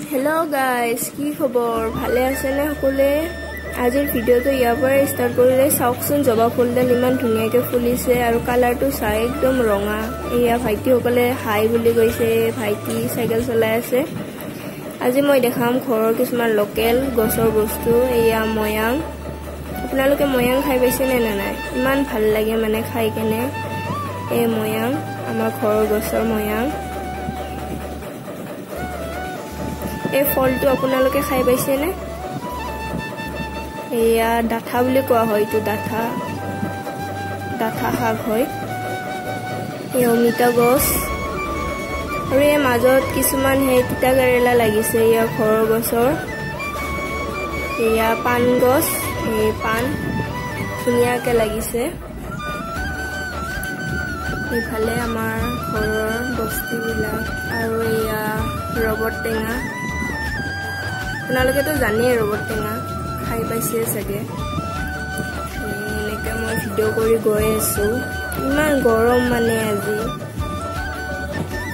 hello guys की खबर ভালে আছে নে সকলে আজিৰ ভিডিওটো ইয়াৰ পৰা ষ্টাৰ্ট কৰিলে চাওকচোন জবা ফুলডাল ইমান ধুনীয়াকৈ ফুলিছে আৰু কালাৰটো চাই একদম ৰঙা এয়া ভাইটি সকলে হাই বুলি কৈছে ভাইটি সাইকেল চলাই আছে আজি মই দেখাম ঘৰৰ কিছুমান লোকেল গছৰ বস্তু এয়া ময়াং আপোনালোকে ময়াং খাই পাইছে নে নাই ইমান ভাল লাগে মানে খাই কেনে এই ময়াং আমাৰ ঘৰৰ গছৰ ময়াং এই ফলটো আপোনালোকে খাই পাইছে নে এয়া ডাঠা বুলি কোৱা হয় তো ডাঠা শাক হয় এই অমিতা গছ আৰু এই মাজত কিছুমান হে তিতা কেৰেলা লাগিছে ইয়াৰ ঘৰৰ গছৰ এয়া পান গছ এই পান ধুনীয়াকৈ লাগিছে ইফালে আমাৰ ঘৰৰ বস্তুবিলাক আৰু এয়া ৰবৰ টেঙা আপোনালোকে তো জানেই ৰবৰ টেঙা খাই পাইছে চাগে এনেকৈ মই ভিডিঅ' কৰি গৈ আছোঁ ইমান গৰম মানে আজি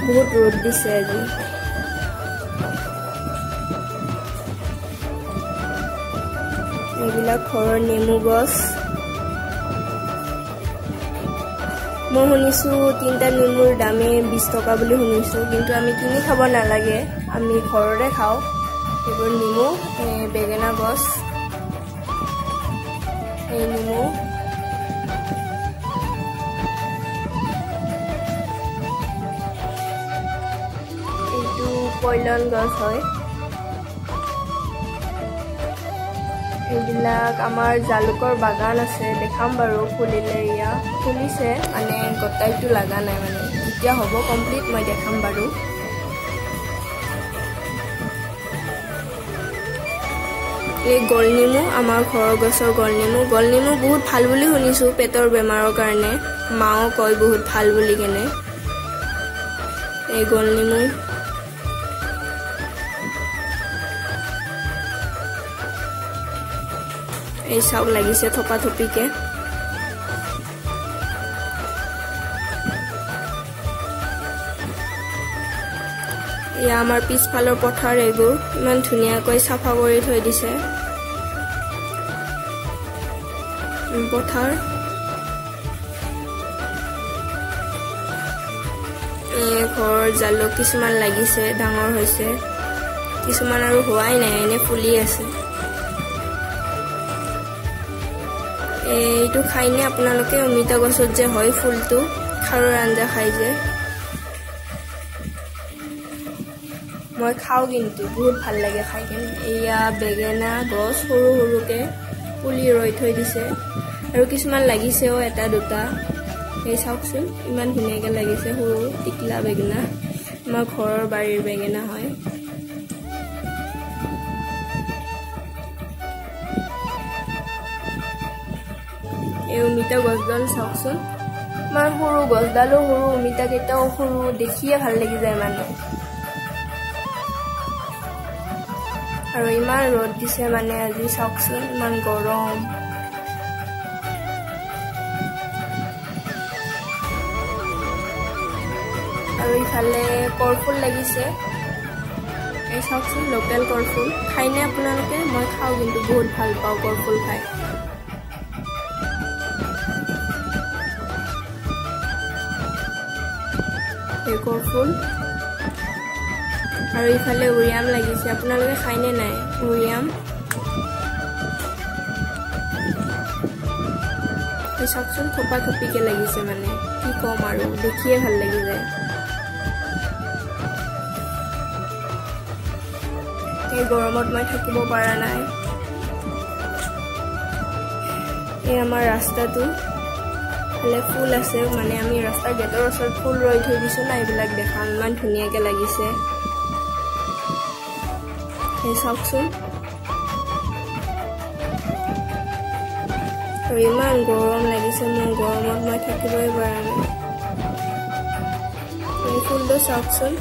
বহুত ৰ'দ দিছে আজি এইবিলাক ঘৰৰ নেমু গছ মই শুনিছোঁ 3টা নেমুৰ দামে 20 টকা বুলি শুনিছোঁ কিন্তু আমি কিনি খাব নালাগে আমি ঘৰতে খাওঁ এইবোৰ নেমু বেঙেনা গছ এই নেমু এইটো পইলন গছ হয় এইবিলাক আমাৰ জালুকৰ বাগান আছে দেখাম বাৰু ফুলিলে ইয়া ফুলিছে মানে গোটাইটো লগা নাই মানে যেতিয়া হ'ব কমপ্লিট মই দেখাম বাৰু এই গোলনেমু আমাৰ ঘৰৰ গছৰ গোলনেমু বহুত ভাল বুলি শুনিছোঁ পেটৰ বেমাৰৰ কাৰণে মাও কয় বহুত ভাল বুলি কেনে এই গোলনেমু এই চাওক লাগিছে থপা থপিকে এয়া আমাৰ পিছফালৰ পথাৰ এইবোৰ ইমান ধুনীয়াকৈ চাফা কৰি থৈ দিছে পথাৰ ঘৰৰ জালুক কিছুমান লাগিছে ডাঙৰ হৈছে কিছুমান আৰু হোৱাই নাই এনে ফুলি আছে এইটো খাইনে আপোনালোকে অমিতা গছত যে হয় ফুলটো খাৰৰ আঞ্জা খাই যে মই খাওঁ কিন্তু বহুত ভাল লাগে খাই কেনে এয়া বেঙেনা গছ সৰু সৰুকৈ পুলি ৰৈ থৈ দিছে আৰু কিছুমান লাগিছেও এটা দুটা সেই চাওকচোন ইমান ধুনীয়াকৈ লাগিছে সৰু টিকলা বেঙেনা আমাৰ ঘৰৰ বাৰীৰ বেঙেনা হয় এই অমিতা গছডাল চাওকচোন ইমান সৰু গছডালো সৰু অমিতাকেইটাও সৰু দেখিয়ে ভাল লাগি যায় মানে আৰু ইমান ৰ'দ দিছে মানে আজি চাওকচোন ইমান গৰম আৰু ইফালে কলফুল লাগিছে এই চাওকচোন লোকেল কলফুল খাইনে আপোনালোকে মই খাওঁ কিন্তু বহুত ভাল পাওঁ কলফুল খাই এই কলফুল আৰু ইফালে উৰিয়াম লাগিছে আপোনালোকে খাইনে নাই উৰিয়াম চাওকচোন থপা থপিকে লাগিছে মানে কি ক'ম আৰু দেখিয়ে ভাল লাগি যায় এই গৰমত মই থাকিব পৰা নাই এই আমাৰ ৰাস্তাটো ফালে ফুল আছে মানে আমি ৰাস্তাৰ গেটৰ ওচৰত ফুল ৰৈ থৈ দিছোঁ না এইবিলাক দেখাম ইমান ধুনীয়াকৈ লাগিছে এই চাওকচোন আৰু ইমান গৰম লাগিছে মোৰ গৰমত মই থাকিবই পৰা নাই এই ফুলটো চাওকচোন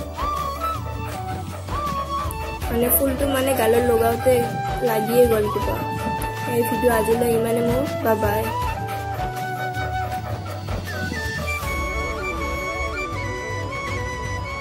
মানে ফুলটো মানে গালত লগাওঁতে লাগিয়ে গ'ল কিবা এই ভিডিঅ' আজিলৈ ইমানে মোৰ বাই বাই